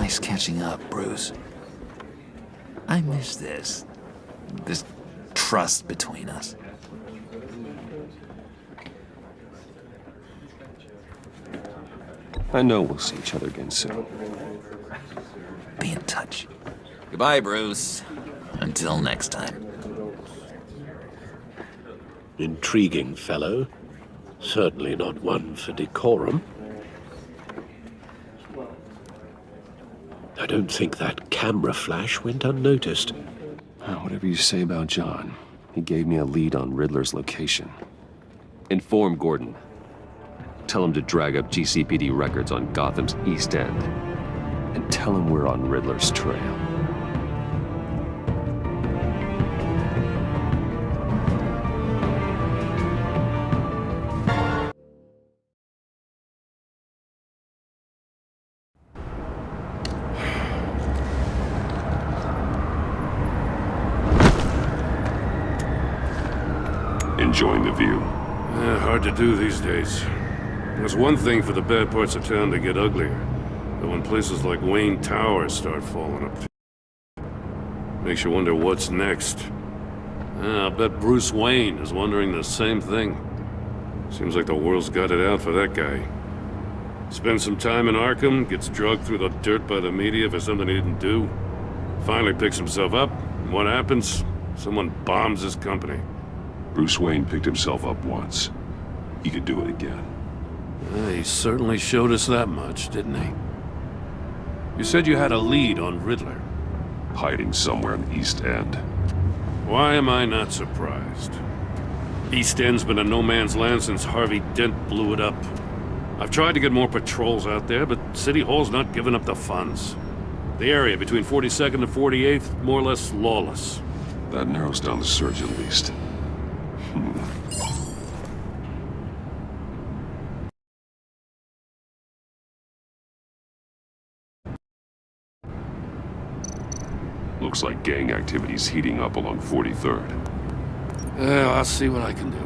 Nice catching up, Bruce. I miss this. This trust between us. I know we'll see each other again soon. Be in touch. Goodbye, Bruce. Until next time. Intriguing fellow. Certainly not one for decorum. I don't think that camera flash went unnoticed. Whatever you say about John, he gave me a lead on Riddler's location. Inform Gordon. Tell him to drag up GCPD records on Gotham's East End. And tell him we're on Riddler's trail. Enjoying the view. Hard to do these days. There's one thing for the bad parts of town to get uglier. But when places like Wayne Towers start falling up, makes you wonder what's next. I'll bet Bruce Wayne is wondering the same thing. Seems like the world's got it out for that guy. Spends some time in Arkham, gets drugged through the dirt by the media for something he didn't do. Finally picks himself up, and what happens? Someone bombs his company. Bruce Wayne picked himself up once. He could do it again. He certainly showed us that much, didn't he? You said you had a lead on Riddler. Hiding somewhere in the East End. Why am I not surprised? East End's been a no-man's land since Harvey Dent blew it up. I've tried to get more patrols out there, but City Hall's not giving up the funds. The area between 42nd and 48th, more or less lawless. That narrows down the search at least. Looks like gang activity's heating up along 43rd. Well, I'll see what I can do.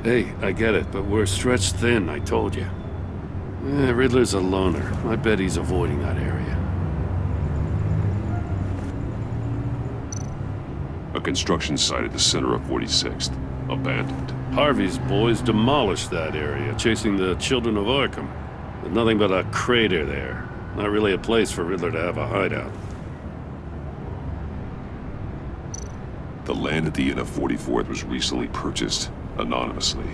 Hey, I get it, but we're stretched thin, I told you. Riddler's a loner. I bet he's avoiding that area. A construction site at the center of 46th. Abandoned. Harvey's boys demolished that area, chasing the children of Arkham. There's nothing but a crater there. Not really a place for Riddler to have a hideout. The land at the end of 44th was recently purchased, anonymously.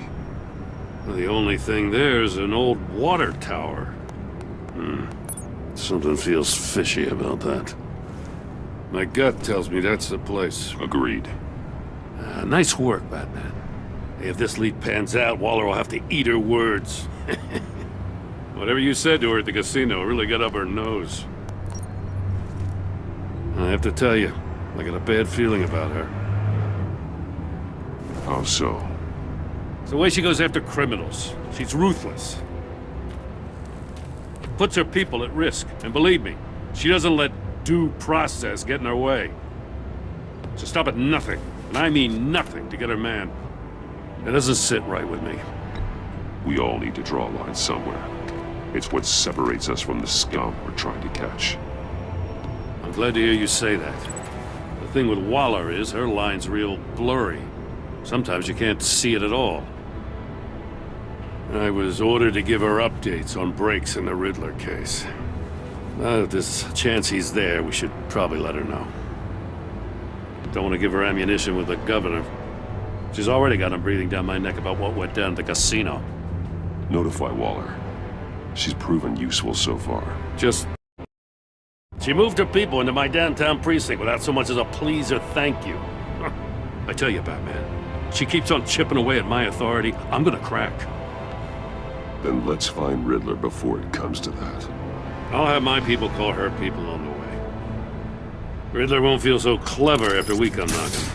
Well, the only thing there is an old water tower. Something feels fishy about that. My gut tells me that's the place. Agreed. Nice work, Batman. Hey, if this lead pans out, Waller will have to eat her words. Whatever you said to her at the casino really got up her nose. I have to tell you, I got a bad feeling about her. How so? It's the way she goes after criminals. She's ruthless. Puts her people at risk. And believe me, she doesn't let due process get in her way. She'll stop at nothing, and I mean nothing, to get her man. It doesn't sit right with me. We all need to draw a line somewhere. It's what separates us from the scum we're trying to catch. I'm glad to hear you say that. The thing with Waller is her line's real blurry. Sometimes you can't see it at all. I was ordered to give her updates on breaks in the Riddler case. If there's a chance he's there, we should probably let her know. Don't want to give her ammunition with the governor. She's already got him breathing down my neck about what went down at the casino. Notify Waller. She's proven useful so far. She moved her people into my downtown precinct without so much as a please or thank you. I tell you, Batman, she keeps on chipping away at my authority. I'm gonna crack. Then let's find Riddler before it comes to that. I'll have my people call her people on the way. Riddler won't feel so clever after we come knocking.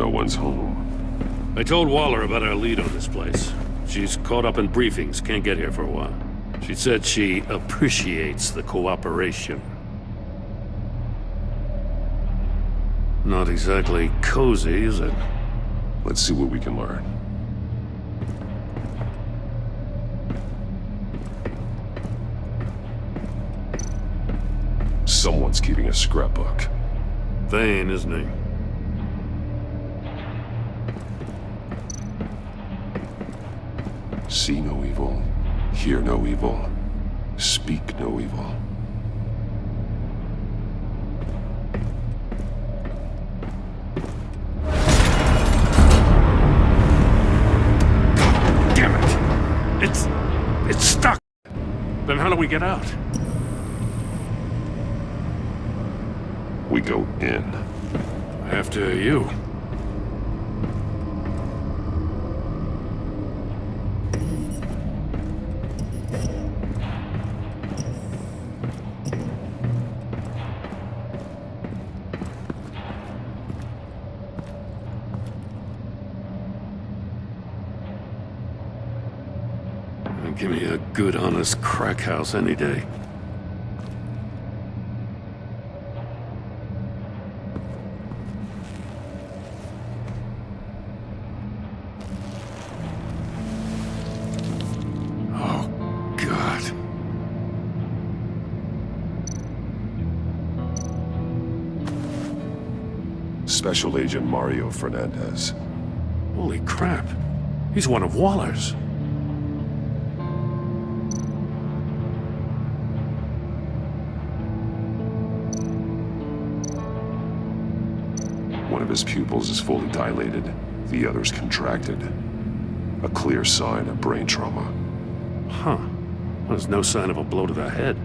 no one's home. I told Waller about our lead on this place. She's caught up in briefings, can't get here for a while. She said she appreciates the cooperation. Not exactly cozy, is it? Let's see what we can learn. Someone's keeping a scrapbook. Vain, isn't he? See no evil, hear no evil, speak no evil. Damn it! It's stuck! Then how do we get out? We go in. After you. Give me a good, honest crack house any day. Oh, God. Special Agent Mario Fernandez. Holy crap. He's one of Waller's. One of his pupils is fully dilated, the other's contracted. A clear sign of brain trauma. Huh. There's no sign of a blow to the head.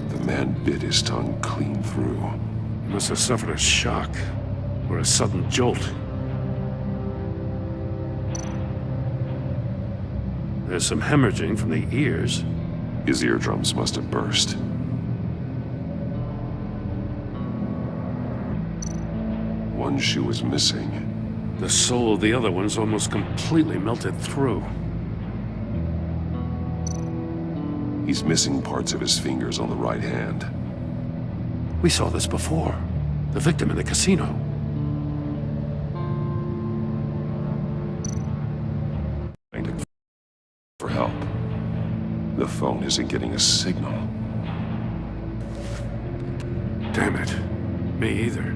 The man bit his tongue clean through. He must have suffered a shock, or a sudden jolt. There's some hemorrhaging from the ears. His eardrums must have burst. One shoe is missing. The sole of the other one's almost completely melted through. He's missing parts of his fingers on the right hand. We saw this before. The victim in the casino. For help. The phone isn't getting a signal. Damn it. Me either.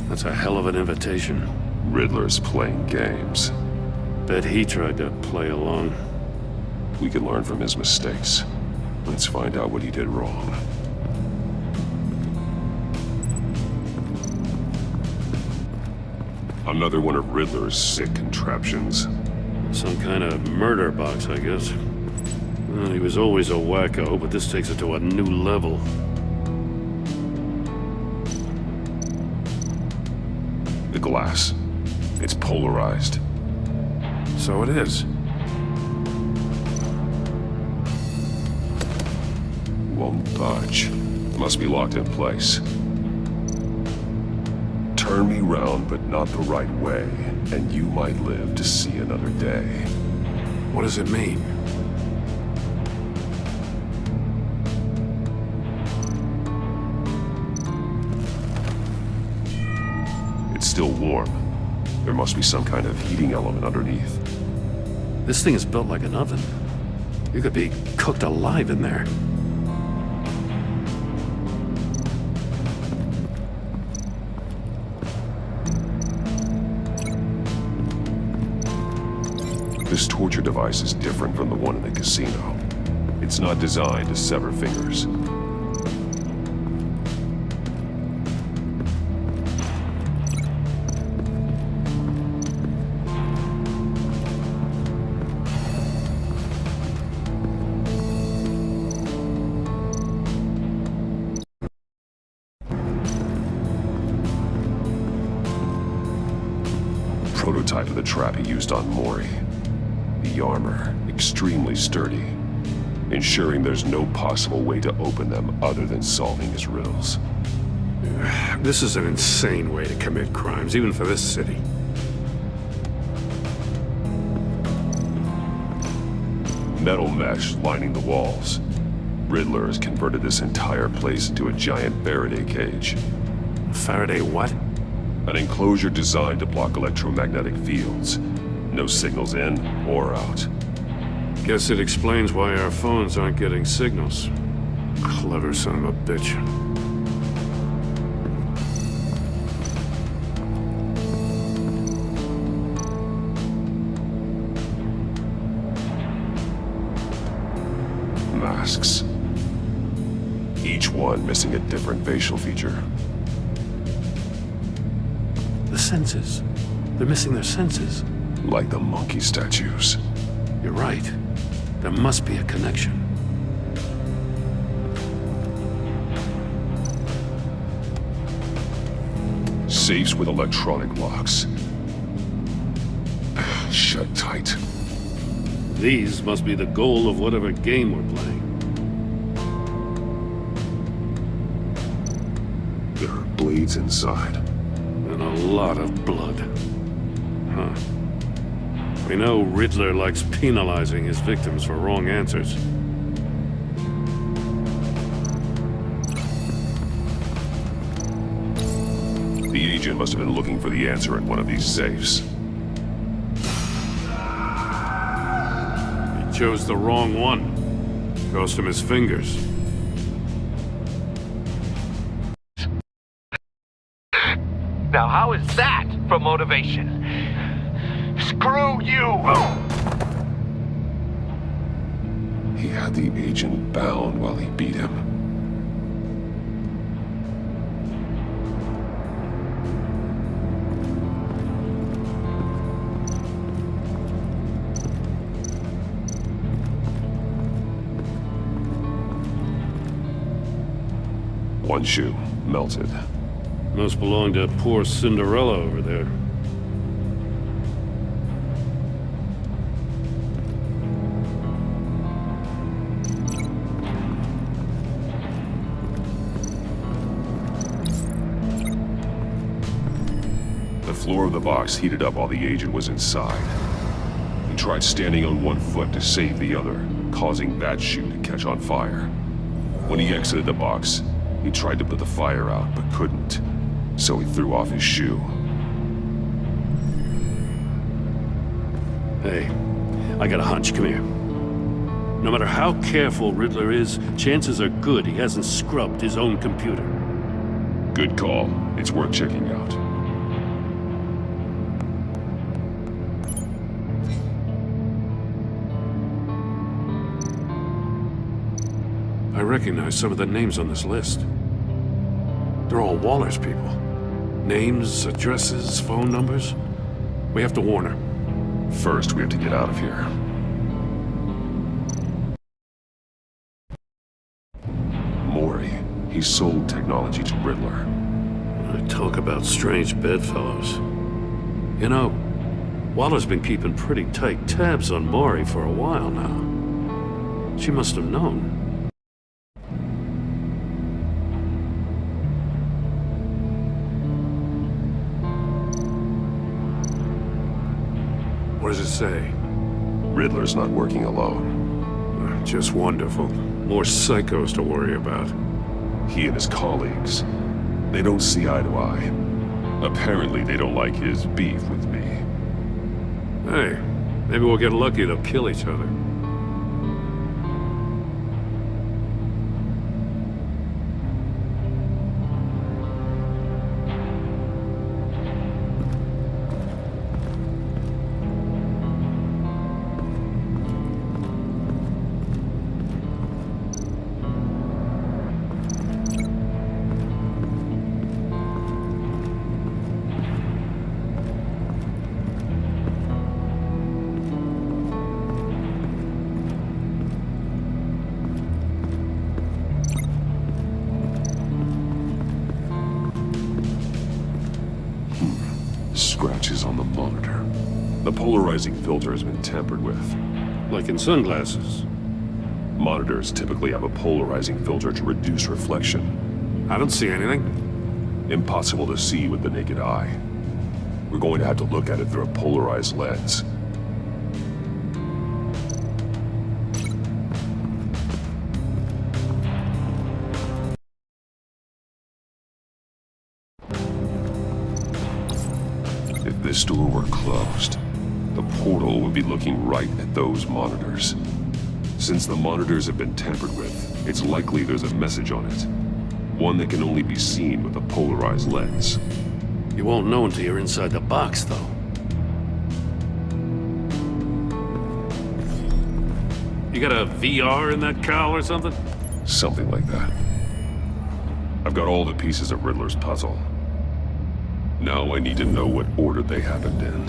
That's a hell of an invitation. Riddler's playing games. Bet he tried to play along. We can learn from his mistakes. Let's find out what he did wrong. Another one of Riddler's sick contraptions. Some kind of murder box, I guess. Well, he was always a wacko, but this takes it to a new level. The glass. It's polarized. So it is. Won't budge. Must be locked in place. Turn me round, but not the right way, and you might live to see another day. What does it mean? It's still warm. There must be some kind of heating element underneath. This thing is built like an oven. You could be cooked alive in there. This torture device is different from the one in the casino. It's not designed to sever fingers. prototype of the trap he used on Mori. The armor, extremely sturdy, ensuring there's no possible way to open them other than solving his riddles. This is an insane way to commit crimes, even for this city. Metal mesh lining the walls. Riddler has converted this entire place into a giant Faraday cage. Faraday what? An enclosure designed to block electromagnetic fields. No signals in or out. Guess it explains why our phones aren't getting signals. Clever son of a bitch. Masks. Each one missing a different facial feature. The senses. They're missing their senses. Like the monkey statues. You're right. There must be a connection. Safes with electronic locks. Shut tight. These must be the goal of whatever game we're playing. There are blades inside. And a lot of blood. Huh. We know Riddler likes penalizing his victims for wrong answers. The agent must have been looking for the answer in one of these safes. He chose the wrong one. Cost him his fingers. Now how is that for motivation? Screw you! He had the agent bound while he beat him. One shoe, melted. Must belong to poor Cinderella over there. The floor of the box heated up while the agent was inside. He tried standing on one foot to save the other, causing that shoe to catch on fire. When he exited the box, he tried to put the fire out, but couldn't. So he threw off his shoe. Hey, I got a hunch. Come here. No matter how careful Riddler is, chances are good he hasn't scrubbed his own computer. Good call. It's worth checking out. I recognize some of the names on this list. They're all Waller's people. Names, addresses, phone numbers. We have to warn her. First, we have to get out of here. Mori. He sold technology to Riddler. I talk about strange bedfellows. You know, Waller's been keeping pretty tight tabs on Mori for a while now. She must have known. What does it say? Riddler's not working alone. Just wonderful. More psychos to worry about. He and his colleagues, they don't see eye to eye. Apparently, they don't like his beef with me. Hey, maybe we'll get lucky to kill each other. on the monitor. The polarizing filter has been tampered with. Like in sunglasses. Monitors typically have a polarizing filter to reduce reflection. I don't see anything. Impossible to see with the naked eye. We're going to have to look at it through a polarized lens. If this door were closed, the portal would be looking right at those monitors. Since the monitors have been tampered with, it's likely there's a message on it. One that can only be seen with a polarized lens. You won't know until you're inside the box, though. You got a VR in that cowl or something? Something like that. I've got all the pieces of Riddler's puzzle. Now I need to know what order they happened in.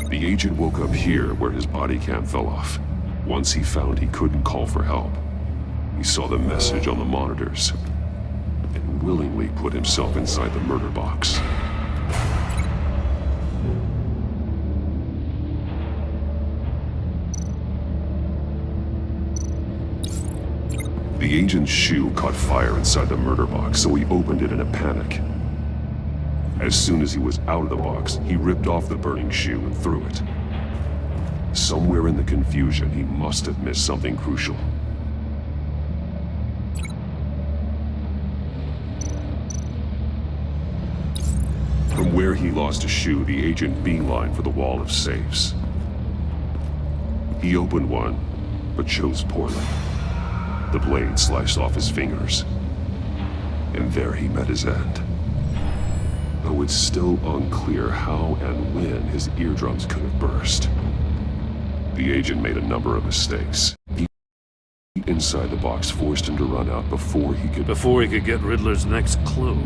The agent woke up here where his body cam fell off. Once he found he couldn't call for help, he saw the message on the monitors and willingly put himself inside the murder box. The agent's shoe caught fire inside the murder box, so he opened it in a panic. As soon as he was out of the box, he ripped off the burning shoe and threw it. Somewhere in the confusion, he must have missed something crucial. From where he lost a shoe, the agent beelined for the wall of safes. He opened one, but chose poorly. The blade sliced off his fingers, and there he met his end. Though it's still unclear how and when his eardrums could have burst. The agent made a number of mistakes. The heat inside the box forced him to run out before he could get Riddler's next clue.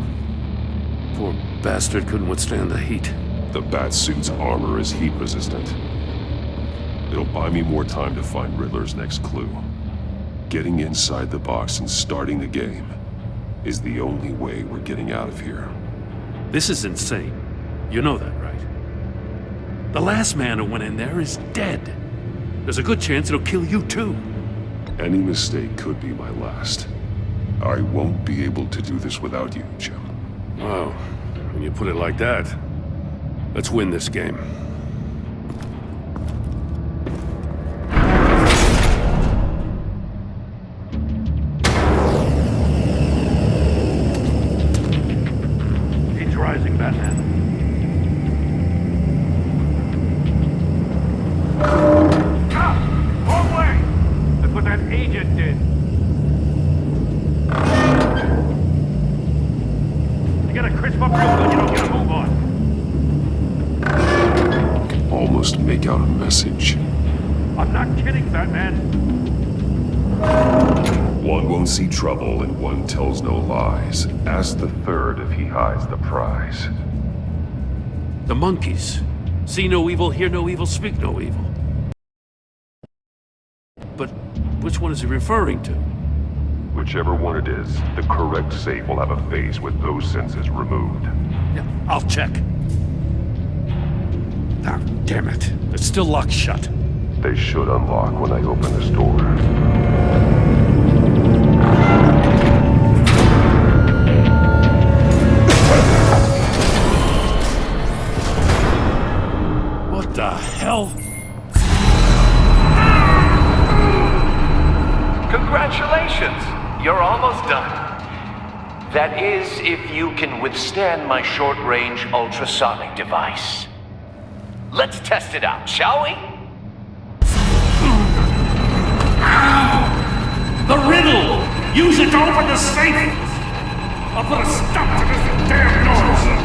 Poor bastard couldn't withstand the heat. The Batsuit's armor is heat resistant. It'll buy me more time to find Riddler's next clue. Getting inside the box and starting the game is the only way we're getting out of here. This is insane. You know that, right? The last man who went in there is dead. There's a good chance it'll kill you too. Any mistake could be my last. I won't be able to do this without you, Jim. Wow, when you put it like that, let's win this game. He's rising, Batman. Wrong way! That's what that agent did. You gotta crisp up real good, you don't get a move on. I can almost make out a message. I'm not kidding, Batman. One won't see trouble and one tells no lies. Ask the third if he hides the prize. The monkeys. See no evil, hear no evil, speak no evil. But which one is he referring to? Whichever one it is, the correct safe will have a face with those senses removed. Yeah, I'll check. Ah, damn it. It's still locked shut. They should unlock when I open this door. What the hell? Congratulations! You're almost done. That is, if you can withstand my short-range ultrasonic device. Let's test it out, shall we? The riddle! Use it to open the safe! I'll put a stop to this damn noise!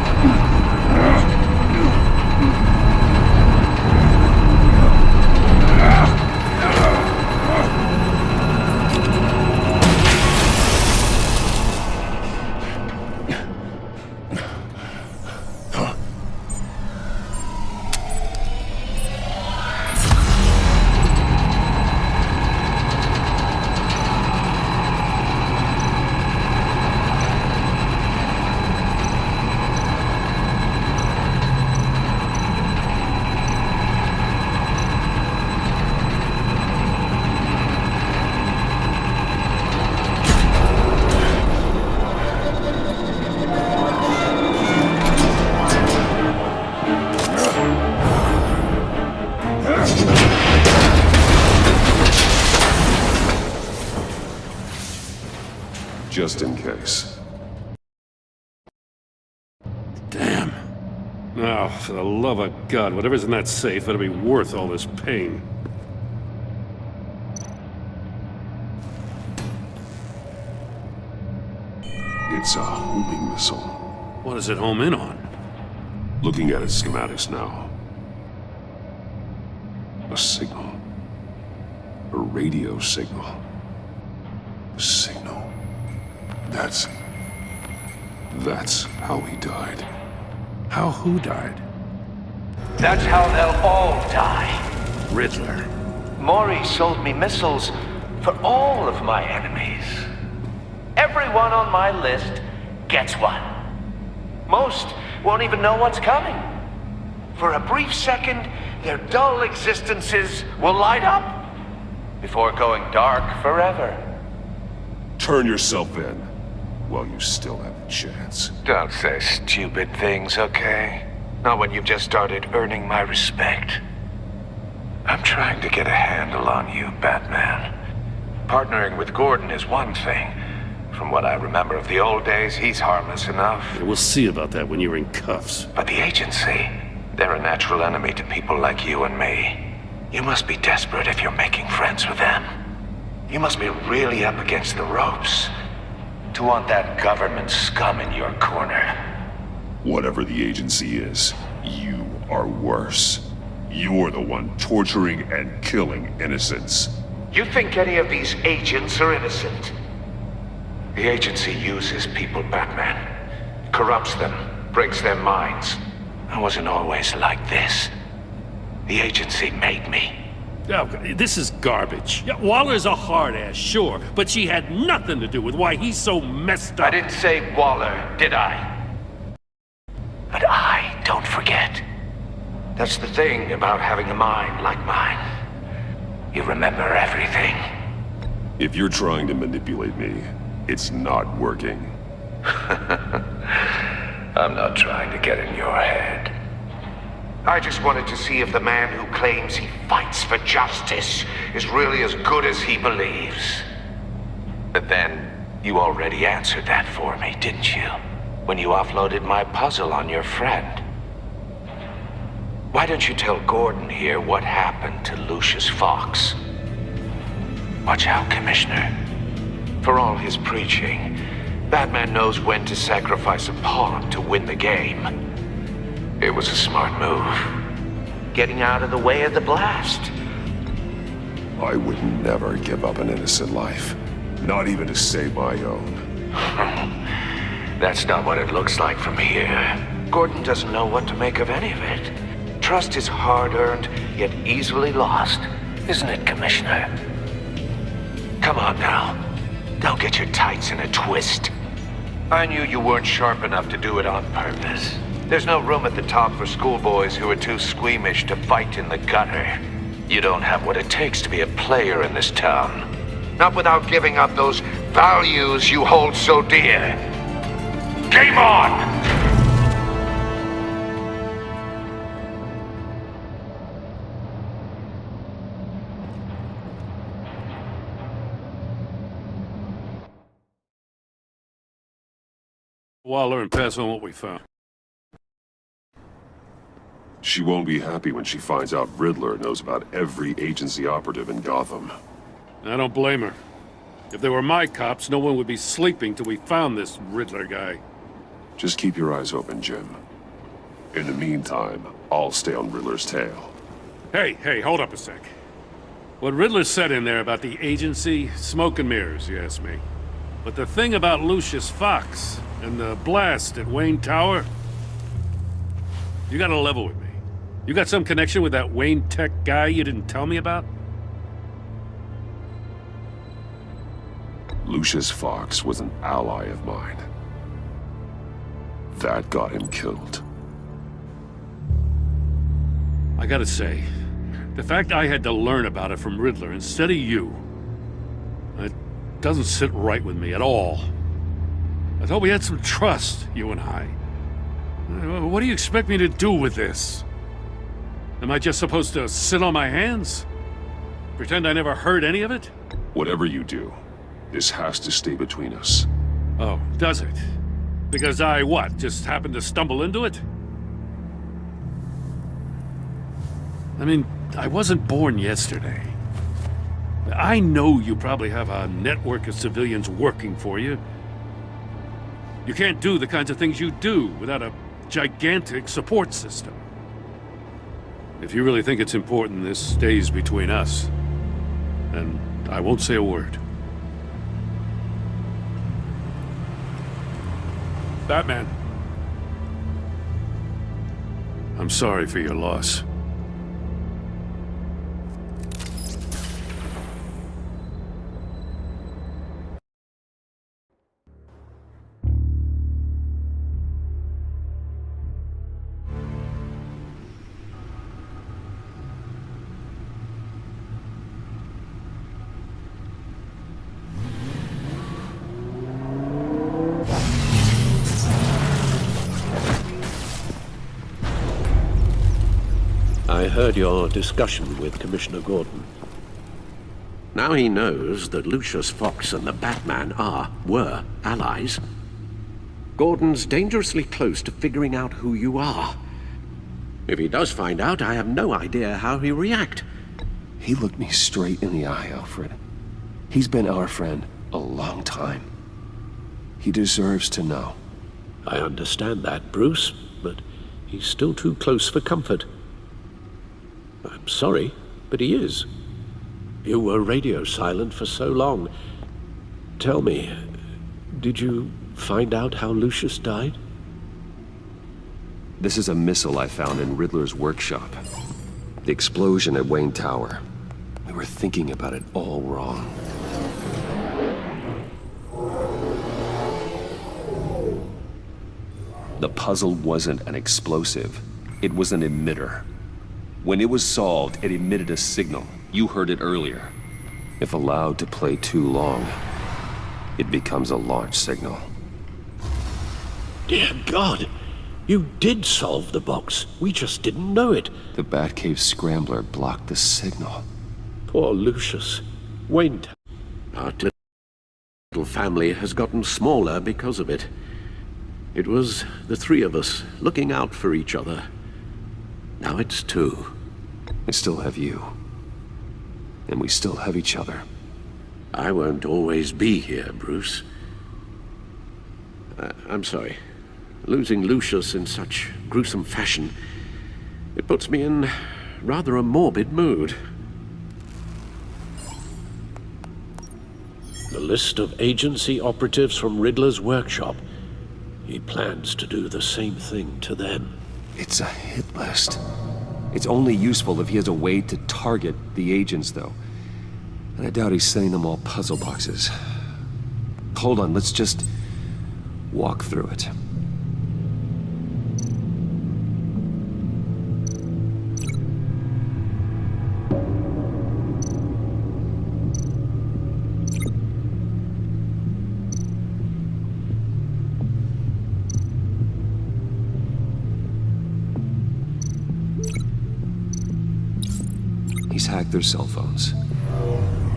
Just in case. Damn. Now, for the love of God, whatever's in that safe better be worth all this pain. It's a homing missile. What does it home in on? Looking at its schematics now. A signal. A radio signal. A signal. That's how he died. How who died? That's how they'll all die. Riddler. Maury sold me missiles for all of my enemies. Everyone on my list gets one. Most won't even know what's coming. For a brief second, their dull existences will light up before going dark forever. Turn yourself in while you still have a chance. Don't say stupid things, okay? Not when you've just started earning my respect. I'm trying to get a handle on you, Batman. Partnering with Gordon is one thing. From what I remember of the old days, he's harmless enough. Yeah, we'll see about that when you're in cuffs. But the agency, they're a natural enemy to people like you and me. You must be desperate if you're making friends with them. You must be really up against the ropes to want that government scum in your corner. Whatever the agency is, you are worse. You're the one torturing and killing innocents. You think any of these agents are innocent? The agency uses people, Batman. Corrupts them, breaks their minds. I wasn't always like this. The agency made me. Oh, this is garbage. Yeah, Waller's a hard-ass, sure, but she had nothing to do with why he's so messed up. I didn't say Waller, did I? But I don't forget. That's the thing about having a mind like mine. You remember everything. If you're trying to manipulate me, it's not working. I'm not trying to get in your head. I just wanted to see if the man who claims he fights for justice is really as good as he believes. But then, you already answered that for me, didn't you? When you offloaded my puzzle on your friend. Why don't you tell Gordon here what happened to Lucius Fox? Watch out, Commissioner. For all his preaching, Batman knows when to sacrifice a pawn to win the game. It was a smart move. Getting out of the way of the blast. I would never give up an innocent life. Not even to save my own. That's not what it looks like from here. Gordon doesn't know what to make of any of it. Trust is hard-earned, yet easily lost. Isn't it, Commissioner? Come on now. Don't get your tights in a twist. I knew you weren't sharp enough to do it on purpose. There's no room at the top for schoolboys who are too squeamish to fight in the gutter. You don't have what it takes to be a player in this town. Not without giving up those values you hold so dear. Game on! Waller and pass on what we found. She won't be happy when she finds out Riddler knows about every agency operative in Gotham. I don't blame her. If they were my cops, no one would be sleeping till we found this Riddler guy. Just keep your eyes open, Jim. In the meantime, I'll stay on Riddler's tail. Hey, hold up a sec. What Riddler said in there about the agency, smoke and mirrors, you ask me. But the thing about Lucius Fox and the blast at Wayne Tower, you gotta level with me. You got some connection with that Wayne Tech guy you didn't tell me about? Lucius Fox was an ally of mine. That got him killed. I gotta say, the fact I had to learn about it from Riddler instead of you, it doesn't sit right with me at all. I thought we had some trust, you and I. What do you expect me to do with this? Am I just supposed to sit on my hands? Pretend I never heard any of it? Whatever you do, this has to stay between us. Oh, does it? Because I, what, just happened to stumble into it? I mean, I wasn't born yesterday. I know you probably have a network of civilians working for you. You can't do the kinds of things you do without a gigantic support system. If you really think it's important this stays between us, then I won't say a word. Batman. I'm sorry for your loss. I heard your discussion with Commissioner Gordon. Now he knows that Lucius Fox and the Batman were allies. Gordon's dangerously close to figuring out who you are. If he does find out, I have no idea how he'll react. He looked me straight in the eye, Alfred. He's been our friend a long time. He deserves to know. I understand that, Bruce, but he's still too close for comfort. I'm sorry, but he is. You were radio silent for so long. Tell me, did you find out how Lucius died? This is a missile I found in Riddler's workshop. The explosion at Wayne Tower. We were thinking about it all wrong. The puzzle wasn't an explosive. It was an emitter. When it was solved, it emitted a signal. You heard it earlier. If allowed to play too long, it becomes a launch signal. Dear God! You did solve the box. We just didn't know it. The Batcave scrambler blocked the signal. Poor Lucius. Wayne. Our little family has gotten smaller because of it. It was the three of us looking out for each other. Now it's two. I still have you. And we still have each other. I won't always be here, Bruce. I'm sorry. Losing Lucius in such gruesome fashion, it puts me in rather a morbid mood. The list of agency operatives from Riddler's workshop. He plans to do the same thing to them. It's a hit list. It's only useful if he has a way to target the agents, though. And I doubt he's sending them all puzzle boxes. Hold on, let's just walk through it. He's hacked their cell phones.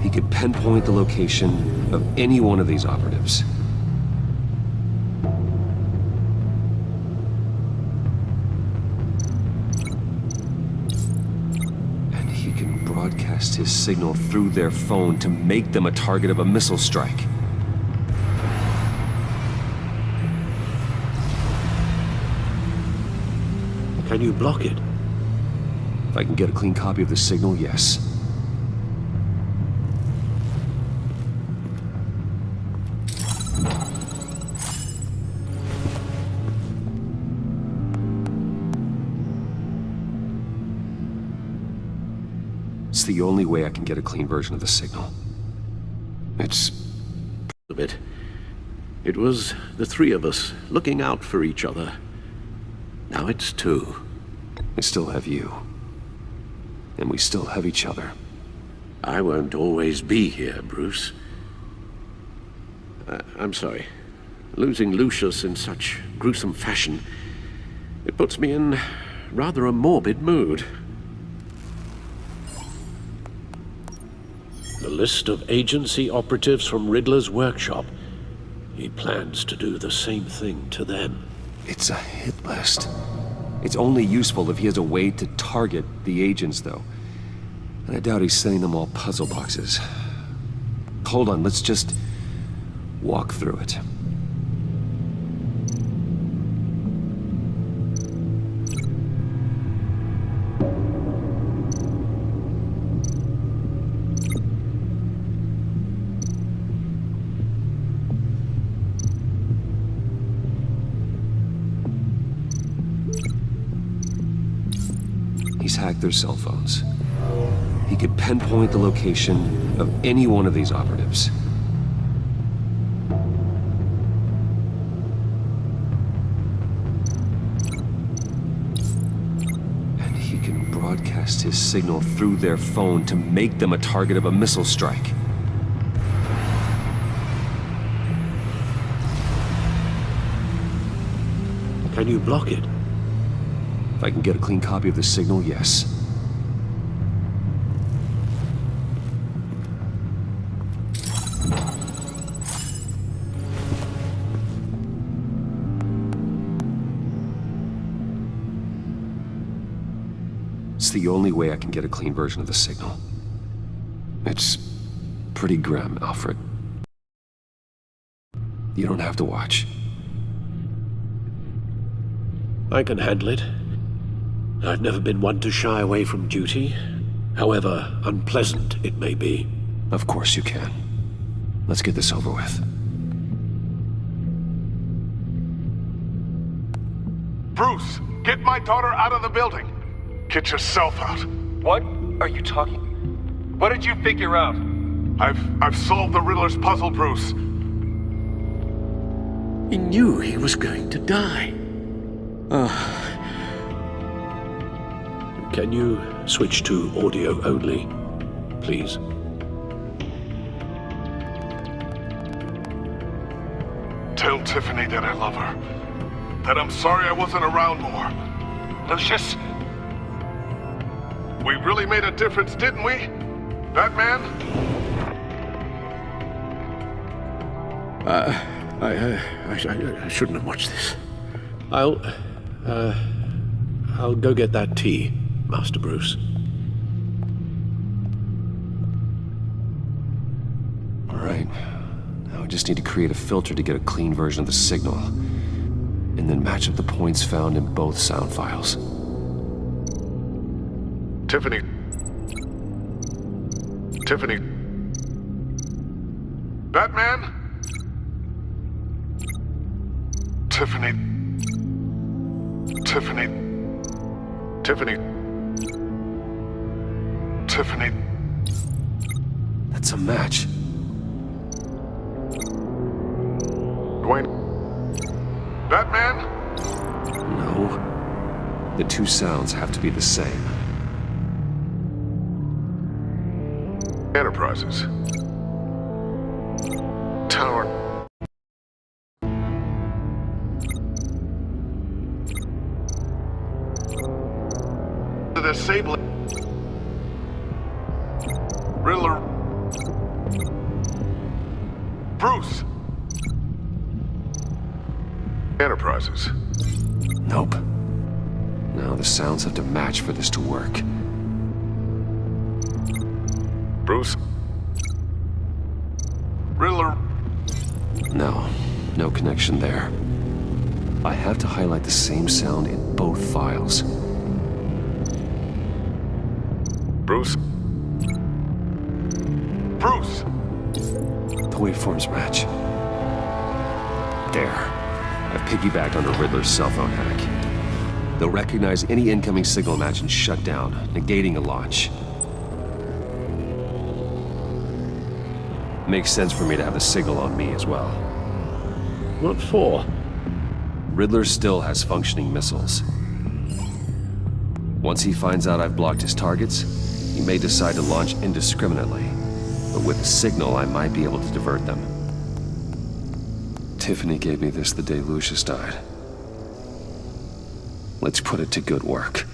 He could pinpoint the location of any one of these operatives. And he can broadcast his signal through their phone to make them a target of a missile strike. Can you block it? If I can get a clean copy of the signal, yes. It's the only way I can get a clean version of the signal. It's... of it. It was the three of us looking out for each other. Now it's two. I still have you. And we still have each other. I won't always be here, Bruce. I'm sorry. Losing Lucius in such gruesome fashion, it puts me in rather a morbid mood. The list of agency operatives from Riddler's workshop. enemy plans to do the same thing to them. It's a hit list. It's only useful if he has a way to target the agents, though. And I doubt he's sending them all puzzle boxes. Hold on, let's just walk through it. He's hacked their cell phones. He could pinpoint the location of any one of these operatives. And he can broadcast his signal through their phone to make them a target of a missile strike. Can you block it? If I can get a clean copy of the signal, yes. It's the only way I can get a clean version of the signal. It's pretty grim, Alfred. You don't have to watch. I can handle it. I've never been one to shy away from duty, however unpleasant it may be. Of course you can. Let's get this over with. Bruce, get my daughter out of the building. Get yourself out. What are you talking? What did you figure out? I've solved the Riddler's puzzle, Bruce. He knew he was going to die. Can you switch to audio only, please? Tell Tiffany that I love her. That I'm sorry I wasn't around more. Lucius? We really made a difference, didn't we? Batman? I shouldn't have watched this. I'll go get that tea, Master Bruce. All right. Now I just need to create a filter to get a clean version of the signal, and then match up the points found in both sound files. Tiffany. Tiffany. Batman? Tiffany. Tiffany. Tiffany. Tiffany. That's a match. Dwayne. Batman? No. The two sounds have to be the same. Enterprises. Tower. The disabling. Riddler. Bruce. Enterprises. Nope. Now the sounds have to match for this to work. Bruce. Riddler. No. No connection there. I have to highlight the same sound in both files. Bruce. Bruce. The waveforms match. There. I've piggybacked on the Riddler's cell phone hack. They'll recognize any incoming signal match and shut down, negating a launch. Makes sense for me to have the signal on me as well. What for? Riddler still has functioning missiles. Once he finds out I've blocked his targets, he may decide to launch indiscriminately. But with the signal, I might be able to divert them. Tiffany gave me this the day Lucius died. Let's put it to good work.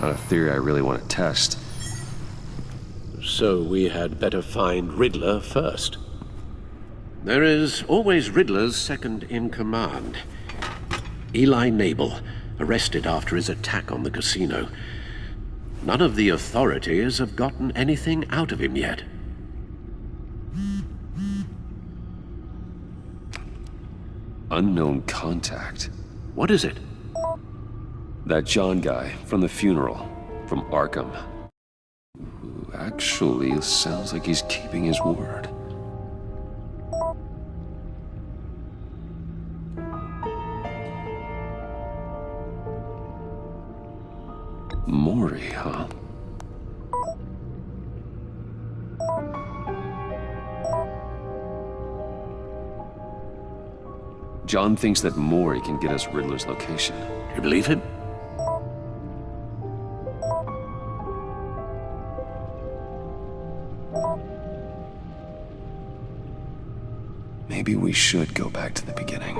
Not a theory I really want to test. So we had better find Riddler first. There is always Riddler's second in command. Eli Nabel, arrested after his attack on the casino. None of the authorities have gotten anything out of him yet. Unknown contact. What is it? That John guy from the funeral, from Arkham. Who actually sounds like he's keeping his word. Maury, huh? John thinks that Maury can get us Riddler's location. You believe him? Maybe we should go back to the beginning.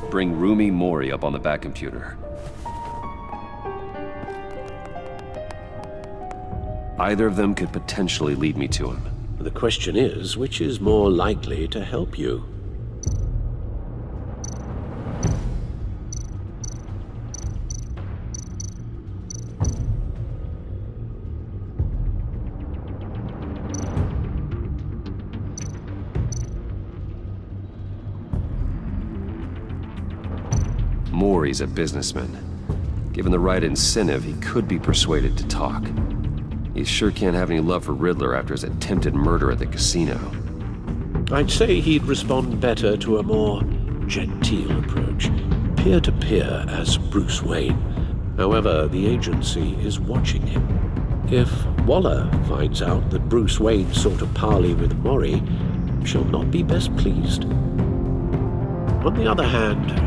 Bring Roomy Maury up on the back computer. Either of them could potentially lead me to him. The question is, which is more likely to help you? Maury's a businessman. Given the right incentive, he could be persuaded to talk. He sure can't have any love for Riddler after his attempted murder at the casino. I'd say he'd respond better to a more genteel approach, peer-to-peer as Bruce Wayne. However, the agency is watching him. If Waller finds out that Bruce Wayne sought a parley with Maury, she'll not be best pleased. On the other hand,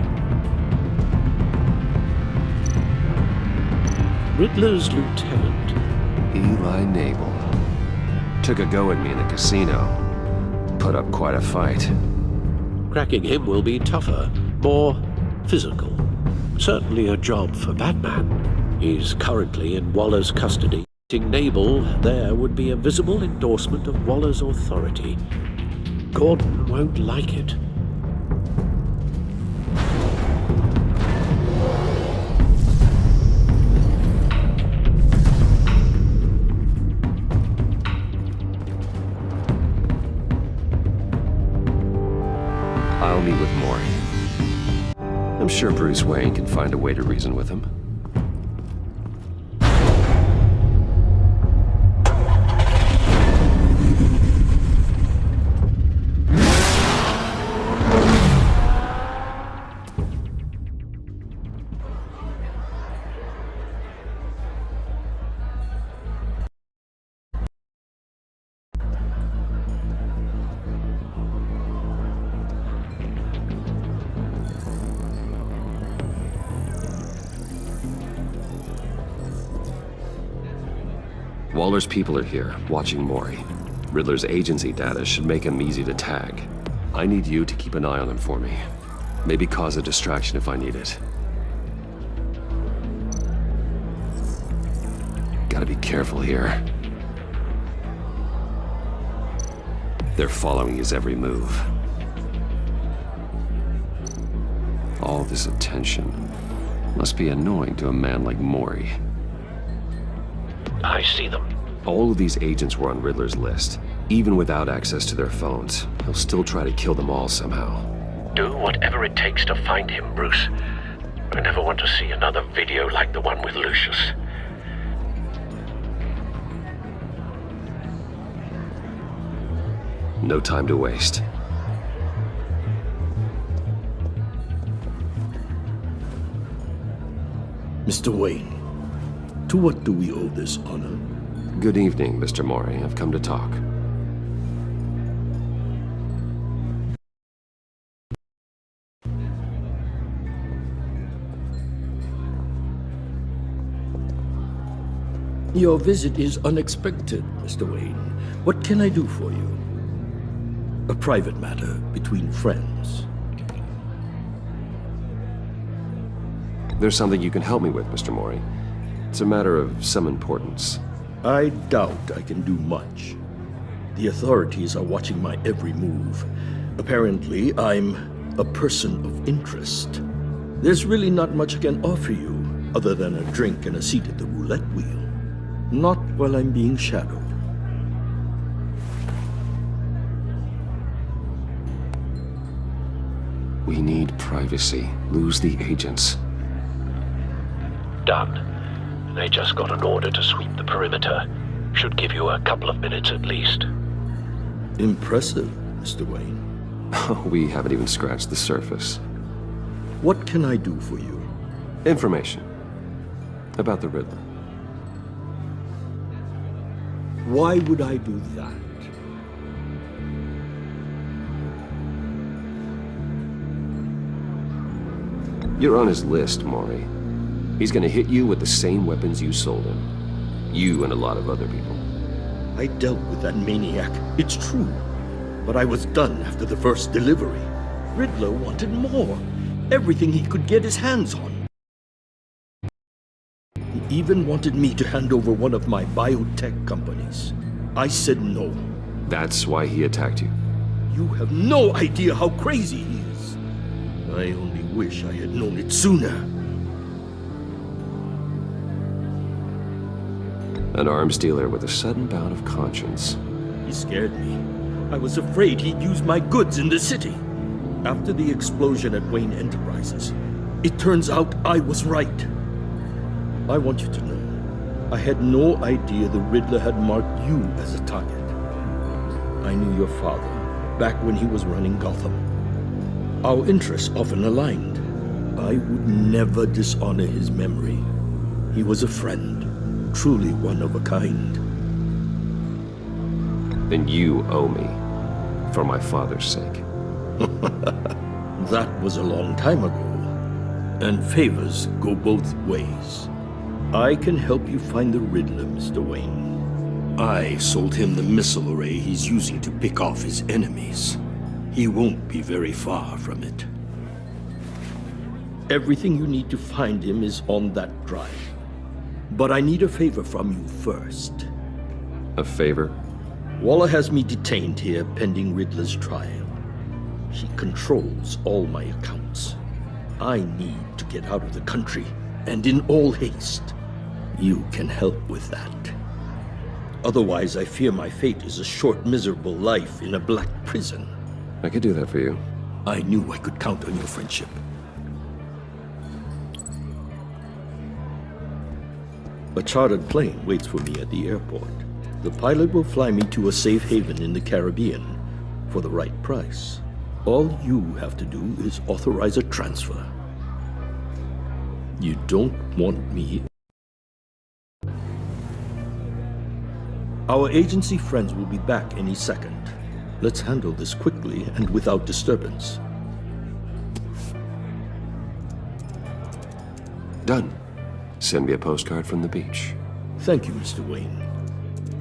Riddler's lieutenant, Eli Nabel, took a go at me in the casino. Put up quite a fight. cracking him will be tougher, more physical. Certainly a job for Batman. He's currently in Waller's custody. Getting Nabel there would be a visible endorsement of Waller's authority. Gordon won't like it. I'll meet with Maury. I'm sure Bruce Wayne can find a way to reason with him. Waller's people are here, watching Maury. Riddler's agency data should make him easy to tag. I need you to keep an eye on him for me. Maybe cause a distraction if I need it. Gotta be careful here. They're following his every move. All this attention must be annoying to a man like Maury. I see them. All of these agents were on Riddler's list. Even without access to their phones, he'll still try to kill them all somehow. Do whatever it takes to find him, Bruce. I never want to see another video like the one with Lucius. No time to waste. Mr. Wayne, to what do we owe this honor? Good evening, Mr. Maury. I've come to talk. Your visit is unexpected, Mr. Wayne. What can I do for you? A private matter between friends. There's something you can help me with, Mr. Maury. It's a matter of some importance. I doubt I can do much. The authorities are watching my every move. Apparently, I'm a person of interest. There's really not much I can offer you, other than a drink and a seat at the roulette wheel. Not while I'm being shadowed. We need privacy. Lose the agents. Done. They just got an order to sweep the perimeter. Should give you a couple of minutes at least. Impressive, Mr. Wayne. We haven't even scratched the surface. What can I do for you? Information. About the Riddler. Why would I do that? You're on his list, Maury. He's gonna hit you with the same weapons you sold him. You and a lot of other people. I dealt with that maniac, it's true. But I was done after the first delivery. Riddler wanted more. Everything he could get his hands on. He even wanted me to hand over one of my biotech companies. I said no. That's why he attacked you. You have no idea how crazy he is. I only wish I had known it sooner. An arms dealer with a sudden bout of conscience. He scared me. I was afraid he'd use my goods in the city. After the explosion at Wayne Enterprises, it turns out I was right. I want you to know, I had no idea the Riddler had marked you as a target. I knew your father back when he was running Gotham. Our interests often aligned. I would never dishonor his memory. He was a friend, truly one of a kind. Then you owe me, for my father's sake. That was a long time ago, and favors go both ways. I can help you find the Riddler, Mr. Wayne. I sold him the missile array he's using to pick off his enemies. He won't be very far from it. Everything you need to find him is on that drive. But I need a favor from you first. A favor? Waller has me detained here pending Riddler's trial. She controls all my accounts. I need to get out of the country, and in all haste. You can help with that. Otherwise, I fear my fate is a short, miserable life in a black prison. I could do that for you. I knew I could count on your friendship. A chartered plane waits for me at the airport. The pilot will fly me to a safe haven in the Caribbean for the right price. All you have to do is authorize a transfer. You don't want me. Our agency friends will be back any second. Let's handle this quickly and without disturbance. Done. Send me a postcard from the beach. Thank you, Mr. Wayne.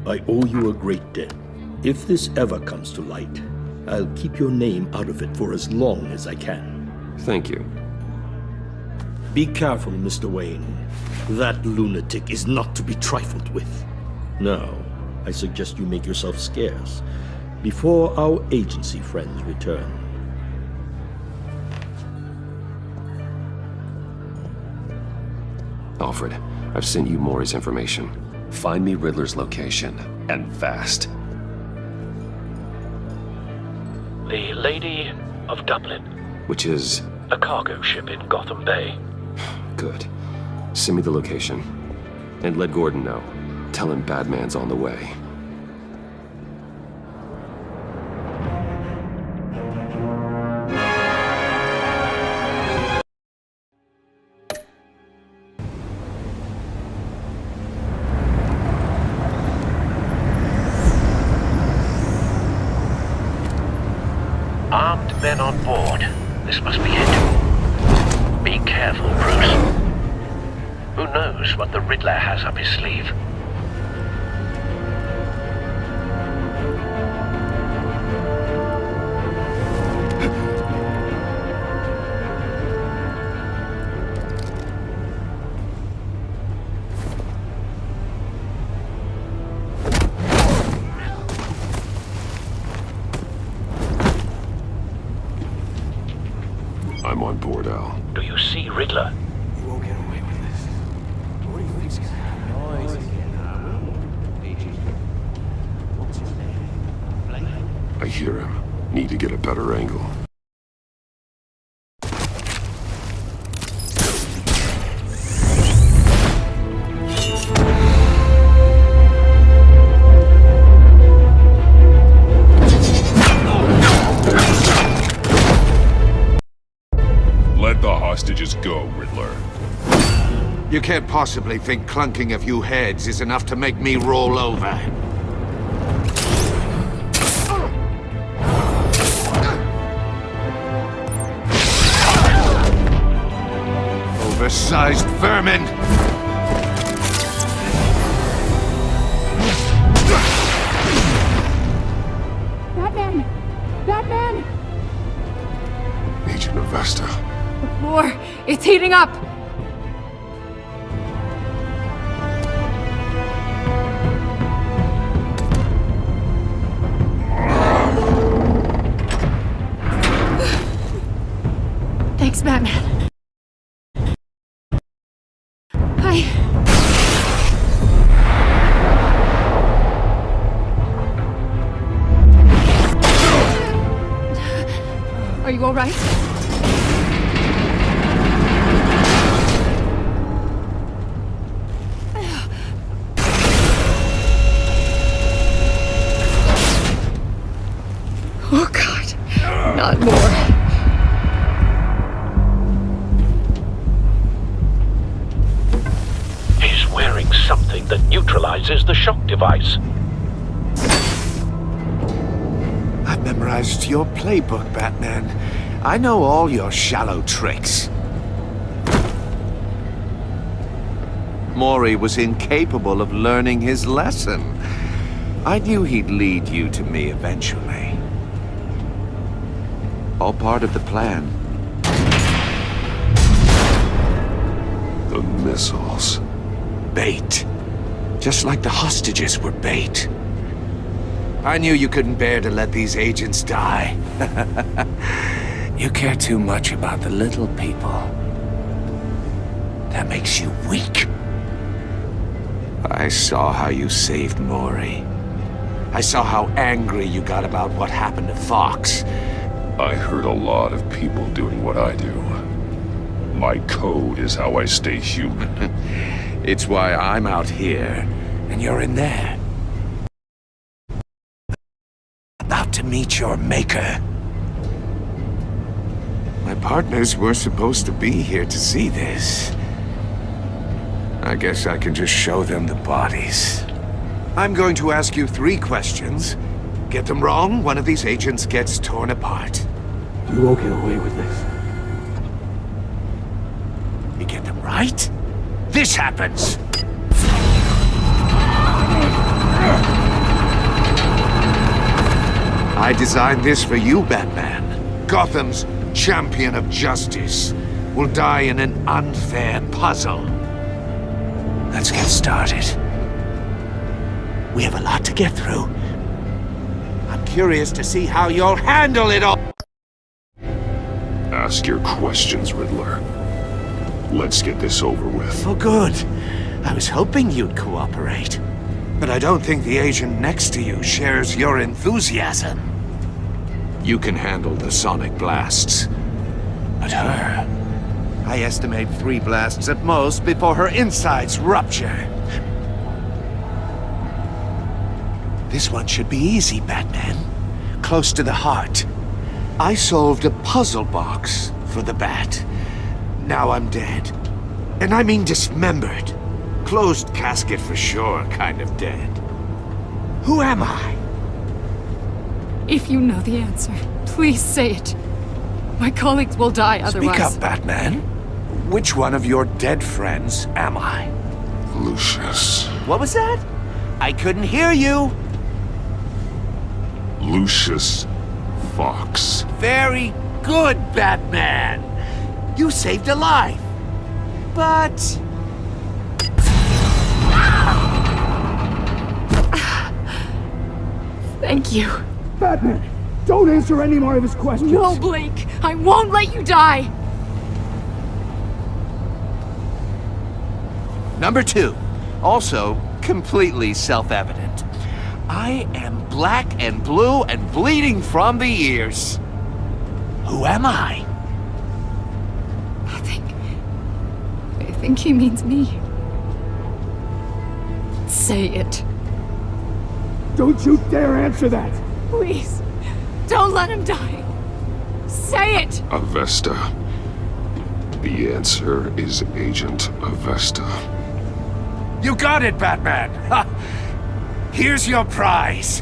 I owe you a great debt. If this ever comes to light, I'll keep your name out of it for as long as I can. Thank you. Be careful, Mr. Wayne. That lunatic is not to be trifled with. Now, I suggest you make yourself scarce before our agency friends return. Alfred, I've sent you Maury's information. Find me Riddler's location, and fast. The Lady of Dublin. Which is? A cargo ship in Gotham Bay. Good. Send me the location. And let Gordon know. Tell him Batman's on the way. Armed men on board. This must be it. Be careful, Bruce. Who knows what the Riddler has up his sleeve? I'm on board, Al. Do you see Riddler? You won't get away with this. What do you think's gonna happen? What's his name? Blake? I hear him. Need to get a better angle. Let the hostages go, Riddler. You can't possibly think clunking a few heads is enough to make me roll over. Oversized vermin! Batman! Batman! Agent Avesta. The floor, it's heating up! Thanks, Batman. Are you all right? Oh, God. Not more. He's wearing something that neutralizes the shock device. I've memorized your playbook, Batman. I know all your shallow tricks. Mori was incapable of learning his lesson. I knew he'd lead you to me eventually. All part of the plan. The missiles. Bait. Just like the hostages were bait. I knew you couldn't bear to let these agents die. You care too much about the little people. That makes you weak. I saw how you saved Mori. I saw how angry you got about what happened to Fox. I heard a lot of people doing what I do. My code is how I stay human. It's why I'm out here, and you're in there. About to meet your maker. My partners were supposed to be here to see this. I guess I can just show them the bodies. I'm going to ask you 3 questions. Get them wrong, one of these agents gets torn apart. You won't get away with this. You get them right, this happens! I designed this for you, Batman. Gotham's champion of justice will die in an unfair puzzle. Let's get started. We have a lot to get through. I'm curious to see how you'll handle it all. Ask your questions, Riddler. Let's get this over with. Oh, good. I was hoping you'd cooperate. But I don't think the agent next to you shares your enthusiasm. You can handle the sonic blasts. But her... I estimate 3 blasts at most before her insides rupture. This one should be easy, Batman. Close to the heart. I solved a puzzle box for the Bat. Now I'm dead. And I mean dismembered. Closed casket for sure, kind of dead. Who am I? If you know the answer, please say it. My colleagues will die otherwise. Speak up, Batman. Which one of your dead friends am I? Lucius. What was that? I couldn't hear you. Lucius Fox. Very good, Batman. You saved a life. But... Thank you. Batman, don't answer any more of his questions. No, Blake. I won't let you die! Number 2, also completely self-evident. I am black and blue and bleeding from the ears. Who am I? I think he means me. Say it. Don't you dare answer that! Please, don't let him die. Say it! Avesta. The answer is Agent Avesta. You got it, Batman! Ha! Here's your prize.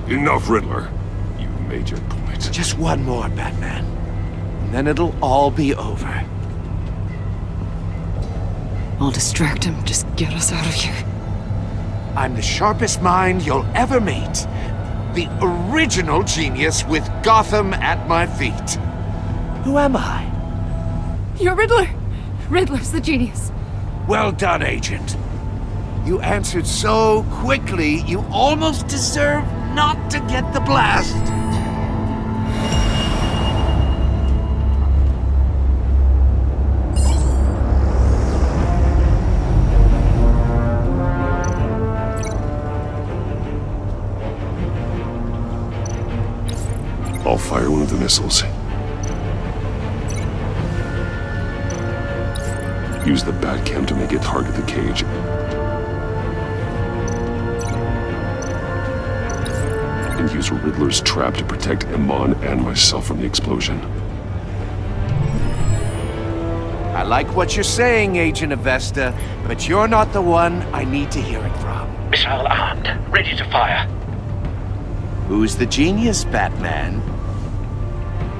Enough, Riddler. You made your point. Just one more, Batman. And then it'll all be over. I'll distract him. Just get us out of here. I'm the sharpest mind you'll ever meet. The original genius with Gotham at my feet. Who am I? You're Riddler. Riddler's the genius. Well done, Agent. You answered so quickly, you almost deserve not to get the blast. I'll fire one of the missiles. Use the Batcam to make it target the cage. And use Riddler's trap to protect Iman and myself from the explosion. I like what you're saying, Agent Avesta, but you're not the one I need to hear it from. Missile armed, ready to fire. Who's the genius, Batman?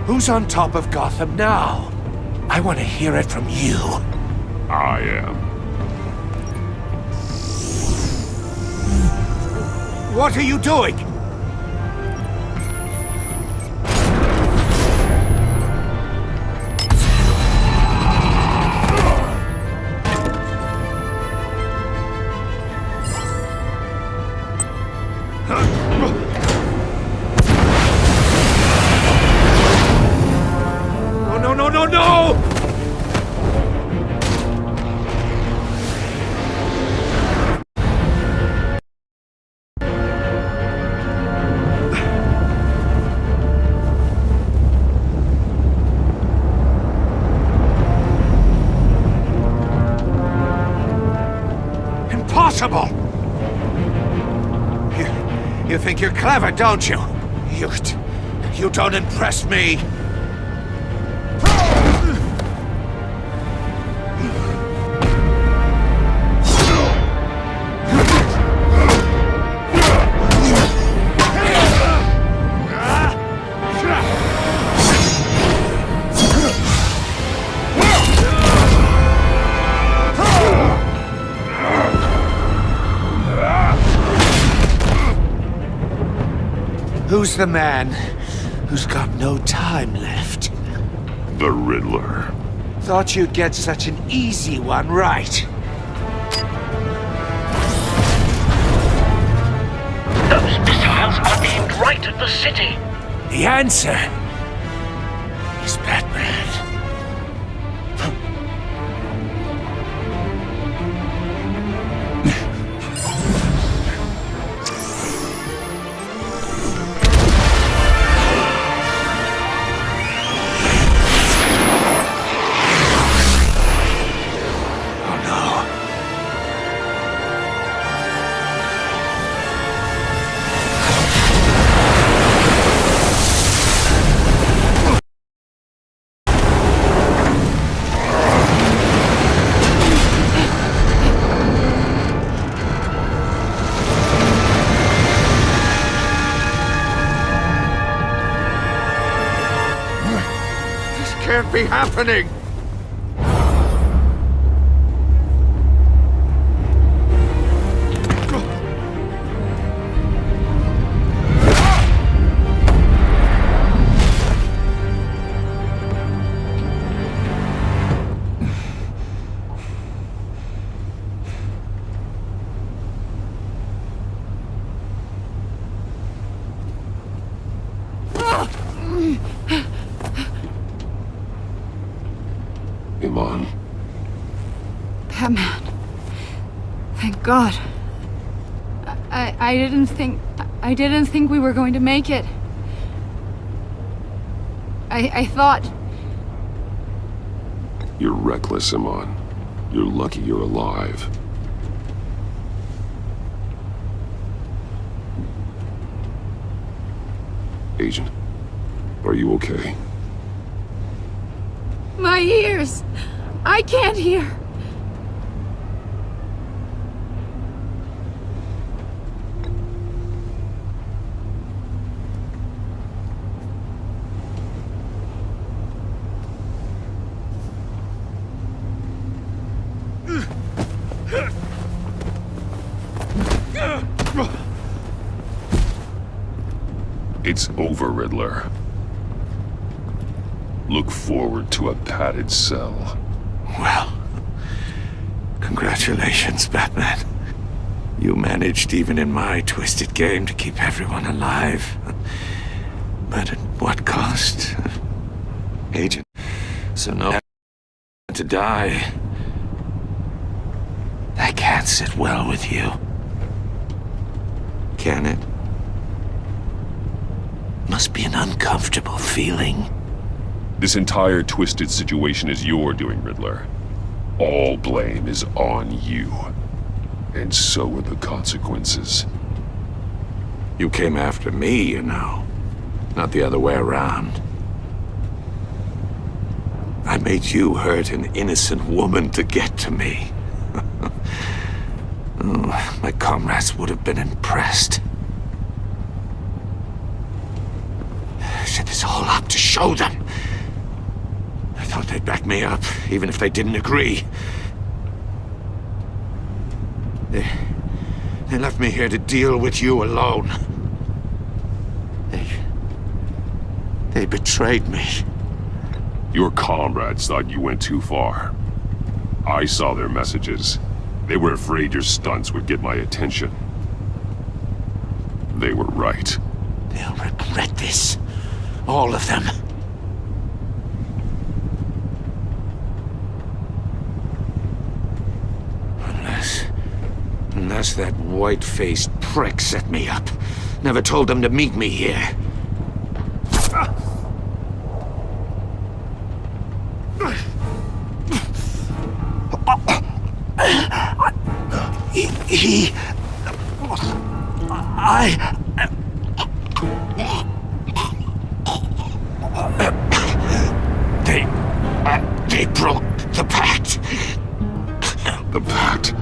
Who's on top of Gotham now? I want to hear it from you. I am. What are you doing? No! Impossible! You think you're clever, don't you? You don't impress me. Who's the man who's got no time left? The Riddler. Thought you'd get such an easy one right. Those missiles are aimed right at the city. The answer is Batman. Can't be happening! Batman. Thank God. I didn't think we were going to make it. I thought... You're reckless, Iman. You're lucky you're alive. Agent, are you okay? My ears! I can't hear! It's over, Riddler. Look forward to a padded cell. Well, congratulations, Batman. You managed, even in my twisted game, to keep everyone alive. But at what cost? Agent. So no to die. That can't sit well with you. Can it? Must be an uncomfortable feeling. This entire twisted situation is your doing, Riddler. All blame is on you. And so are the consequences. You came after me, you know. Not the other way around. I made you hurt an innocent woman to get to me. Oh, my comrades would have been impressed. I set this all up to show them. I thought they'd back me up, even if they didn't agree. They left me here to deal with you alone. They betrayed me. Your comrades thought you went too far. I saw their messages. They were afraid your stunts would get my attention. They were right. They'll regret this. All of them. Unless that white-faced prick set me up. Never told them to meet me here. They broke the pact. The pact?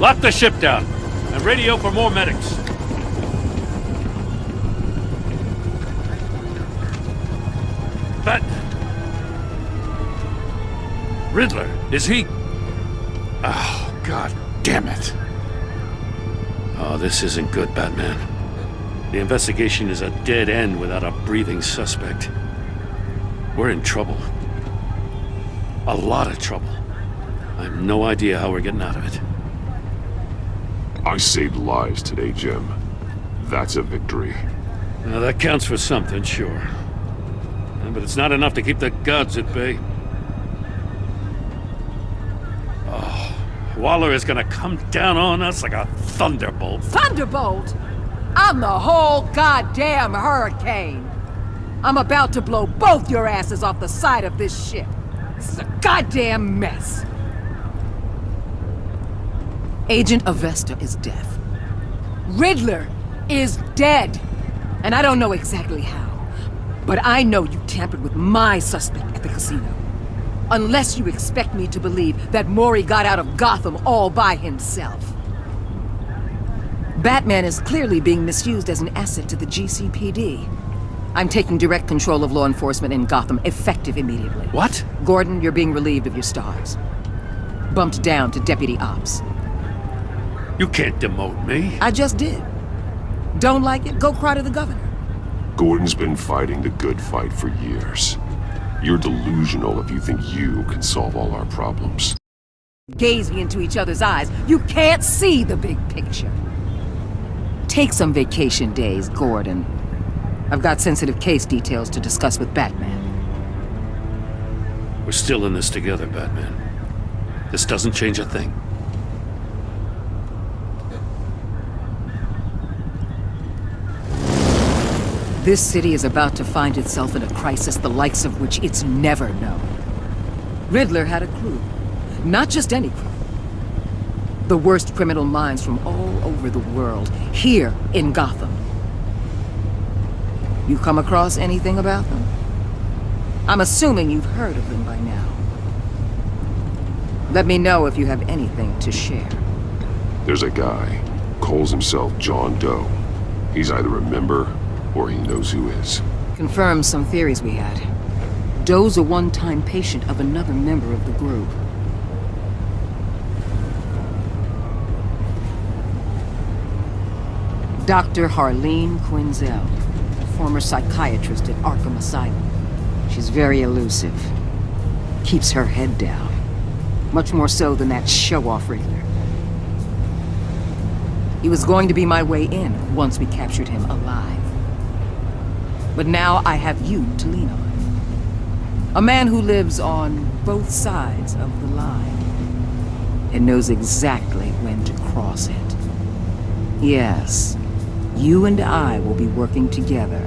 Lock the ship down, and radio for more medics. But... Riddler, is he... Oh, God damn it. Oh, this isn't good, Batman. The investigation is a dead end without a breathing suspect. We're in trouble. A lot of trouble. I have no idea how we're getting out of it. I saved lives today, Jim. That's a victory. Now, that counts for something, sure. But it's not enough to keep the gods at bay. Oh, Waller is gonna come down on us like a thunderbolt. Thunderbolt? I'm the whole goddamn hurricane. I'm about to blow both your asses off the side of this ship. This is a goddamn mess. Agent Avesta is deaf. Riddler is dead. And I don't know exactly how. But I know you tampered with my suspect at the casino. Unless you expect me to believe that Mori got out of Gotham all by himself. Batman is clearly being misused as an asset to the GCPD. I'm taking direct control of law enforcement in Gotham, effective immediately. What? Gordon, you're being relieved of your stars. bumped down to Deputy Ops. You can't demote me. I just did. Don't like it? Go cry to the governor. Gordon's been fighting the good fight for years. You're delusional if you think you can solve all our problems. Gazing into each other's eyes, you can't see the big picture. Take some vacation days, Gordon. I've got sensitive case details to discuss with Batman. We're still in this together, Batman. This doesn't change a thing. This city is about to find itself in a crisis the likes of which it's never known. Riddler had a crew. Not just any crew. The worst criminal minds from all over the world, here in Gotham. You come across anything about them? I'm assuming you've heard of them by now. Let me know if you have anything to share. There's a guy, calls himself John Doe. He's either a member or he knows who is. Confirms some theories we had. Doe's a one-time patient of another member of the group. Dr. Harleen Quinzel, former psychiatrist at Arkham Asylum. She's very elusive. Keeps her head down. Much more so than that show-off Riddler. He was going to be my way in once we captured him alive. But now I have you to lean on. A man who lives on both sides of the line and knows exactly when to cross it. Yes, you and I will be working together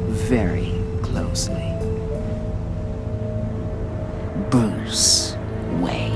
very closely. Bruce Wayne.